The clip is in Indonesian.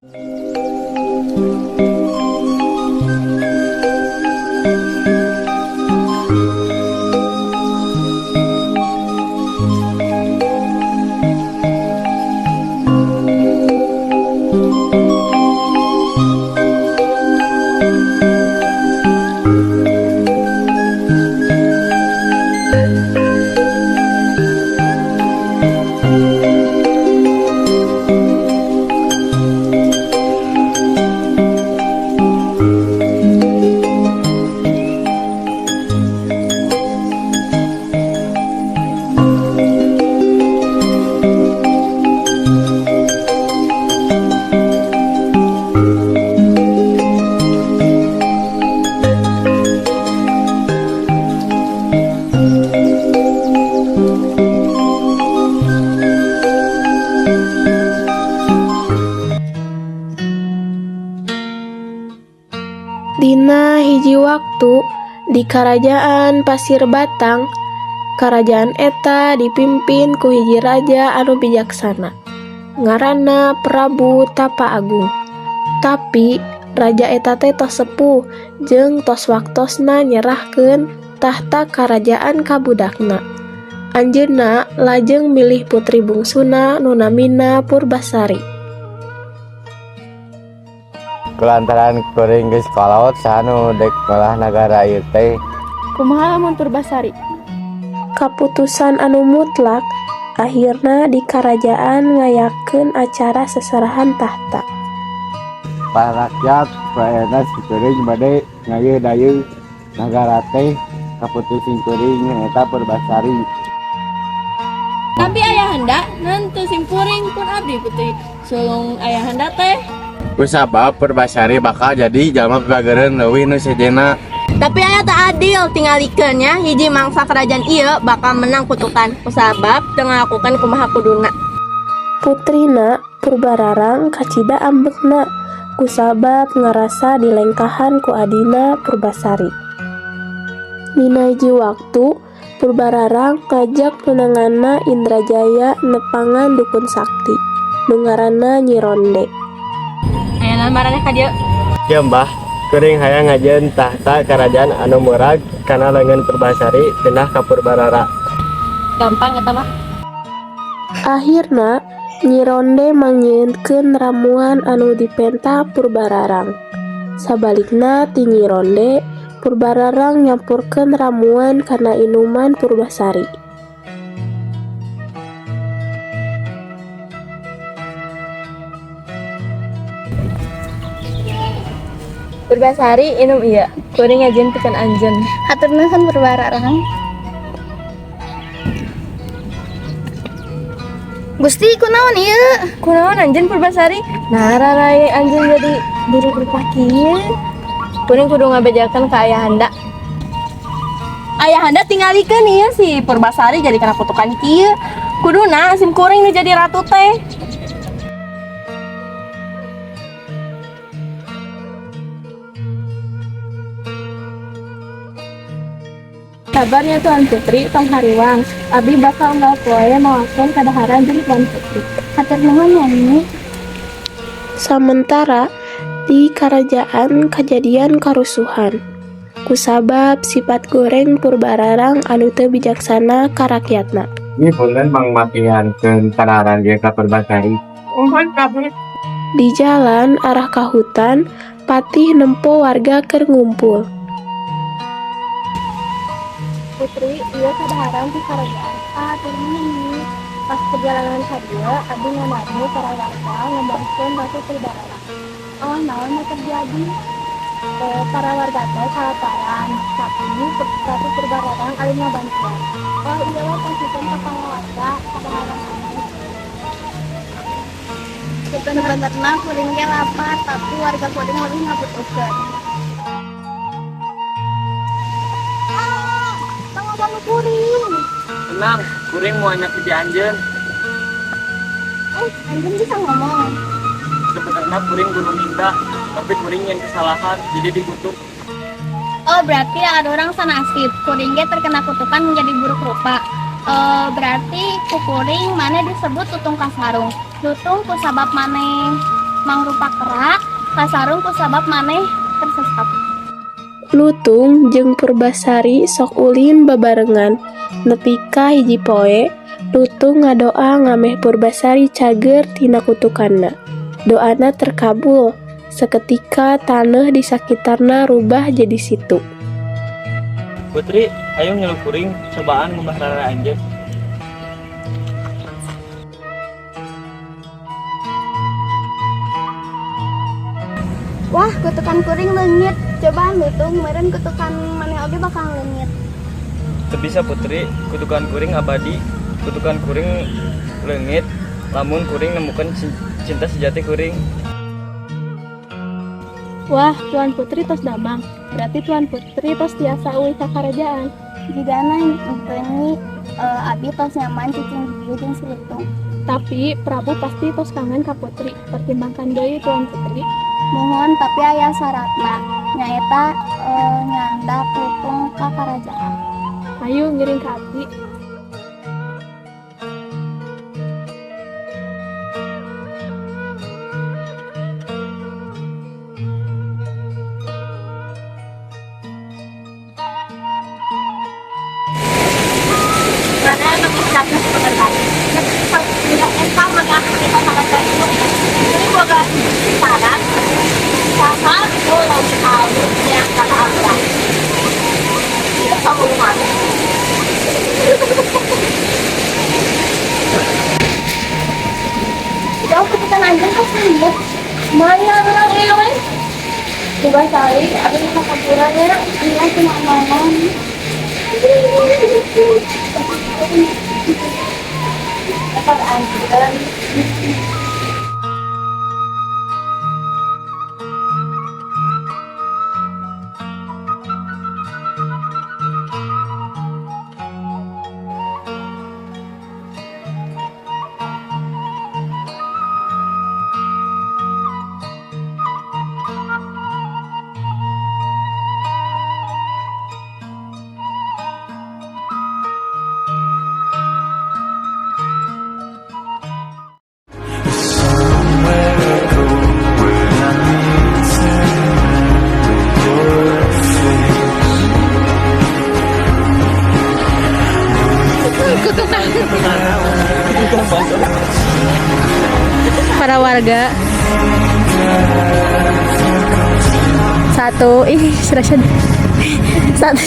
Dina hiji waktu di Karajaan Pasir Batang, karajaan eta dipimpin ku hiji raja anu bijaksana, ngaranna Prabu Tapa Agung. Tapi raja eta teh tos sepuh jeung tos waktosna nyerahkeun tahta karajaan ka budakna. Anjeunna lajeng milih putri bungsuna nu namina Purbasari. Kelantaran kuring geus kalaut sanu dek melah nagara ieu teh. Kumaha lamun Purbasari? Kaputusan anu mutlak akhirna di karajaan ngayakeun acara seserahan tahta. Para rakyat saena si kuring bade ngayeuh-dayeuh nagara teh kaputusan kuring nyaeta Purbasari. Tapi ayahanda nantu simpuring pun abdi putri sulung ayahanda teh. Kusabab Purbasari bakal jadi jalma pibageureun leuwih nu sejenna. Tapi aya tak adil tingalikeunnya hiji mangsa kerajaan ieu bakal menang kutukan kusabab teu ngalakukeun kumaha kuduna. Putrina Purbararang kacida ambekna kusabab ngarasa dilengkahan ku adina Purbasari. Dina hiji waktu Purbararang ngajak tunanganna Indrajaya nepangan dukun sakti nu ngaranna Nyi Ronde. Aya naon marane ka dieu? Ieu Mbah, kuring hayang ngajeun tahta kerajaan anu murag kana leungeun Purbasari pindah ka Purbarara. Gampang eta mah. Akhirna Nyi Ronde mangnyieunkeun ramuan anu dipenta Purbararang. Sabalikna ti Nyi Ronde, Purbararang nyampurkeun ramuan kana inuman Purbasari. Purbasari inum ieu, kuring ngajeun pikeun anjeun. Hatur nuhun Purbararang. Gusti kunaon ieu? Kunaon anjeun Purbasari? Nararai anjeun jadi buru rupa kieu. Kuring kudu ngabejakeun ka ayahanda. Ayahanda tingalikeun ieu si Purbasari jadi kana kutukan kieu. Kuduna sim kuring nu jadi ratu teh. Kabarnya Tuan Putri tong hariwang. Abi bakal unggal poe mawakeun kadaharan jeung Tuan Putri. Hatur nuhun Nyai. Sementara di karajaan kejadian karusuhan. Kusabab sifat goreng Purbararang anu teu bijaksana ka rakyatna. Ieu punten mangmakihankeun kadaharan dia ka Purbasari. Uhun kabeh. Di jalan arah ka hutan, patih nempo warga keur ngumpul. Putri, ieu kadaharan di karajaan. Hatur nuhun. Pas perjalanan ka dieu, abi ngamadu para warga ngembarkeun Ratu Purbararang. Oh, naon nu terjadi? Para warga teh kalaparan, tapi Ratu Purbararang aya ngabantuan. Oh, ieu we pasikeun ka pangawarga kadaharan anu. Sebenarnya kuring ge lapar, tapi warga kuring leuwih ngabutuhkeun. Tangobang kuring. Tenang, kuring mau anya di anjeun. Anjing bisa ngomong. Sebenarnya kuring kudu minta, tapi kuring yang kesalahan jadi dikutuk. Oh, berarti ada orang sanasib. Kuring ge terkena kutukan menjadi buruk rupa. Berarti ku kuring maneh disebut tutung kasarung. Tutung ku sabab maneh mangrupa kerak kasarung kusabab maneh tersesat. Lutung jeung Purbasari sok ulin babarengan. Nepi ka hiji poe, Lutung ngadoa ngameh Purbasari cager tina kutukanna. Doana terkabul. Seketika taneuh di sakitarna rubah jadi situ. Putri, ayo ngilu kuring cobaan ngubah rara anjeun. Wah, kutukan kuring leungit. Coba Lutung meureun kutukan maneh oge bakal leungit. Teu bisa Putri, kutukan kuring abadi, kutukan kuring leungit lamun kuring nemukeun cinta sejati kuring. Wah, Tuan Putri tos damang. Berarti Tuan Putri tos tiasa euih ka karajaan. Jigana nyi abi tos nyaman cicing dieu jeung si Lutung. Tapi Prabu pasti tos kangen ka Putri. Pertimbangkan deui Tuan Putri. Mohon tapi aya syaratna. Nyaeta nyandak Lutung ka karajaan. Ayo ngiring ka abdi. Jauh ketukan anjing kok sih? Maya orang ewe. Coba cari, ada yang kaburannya, dia cuma ngomong. Dapat anjing. Para warga satu ih serasa satu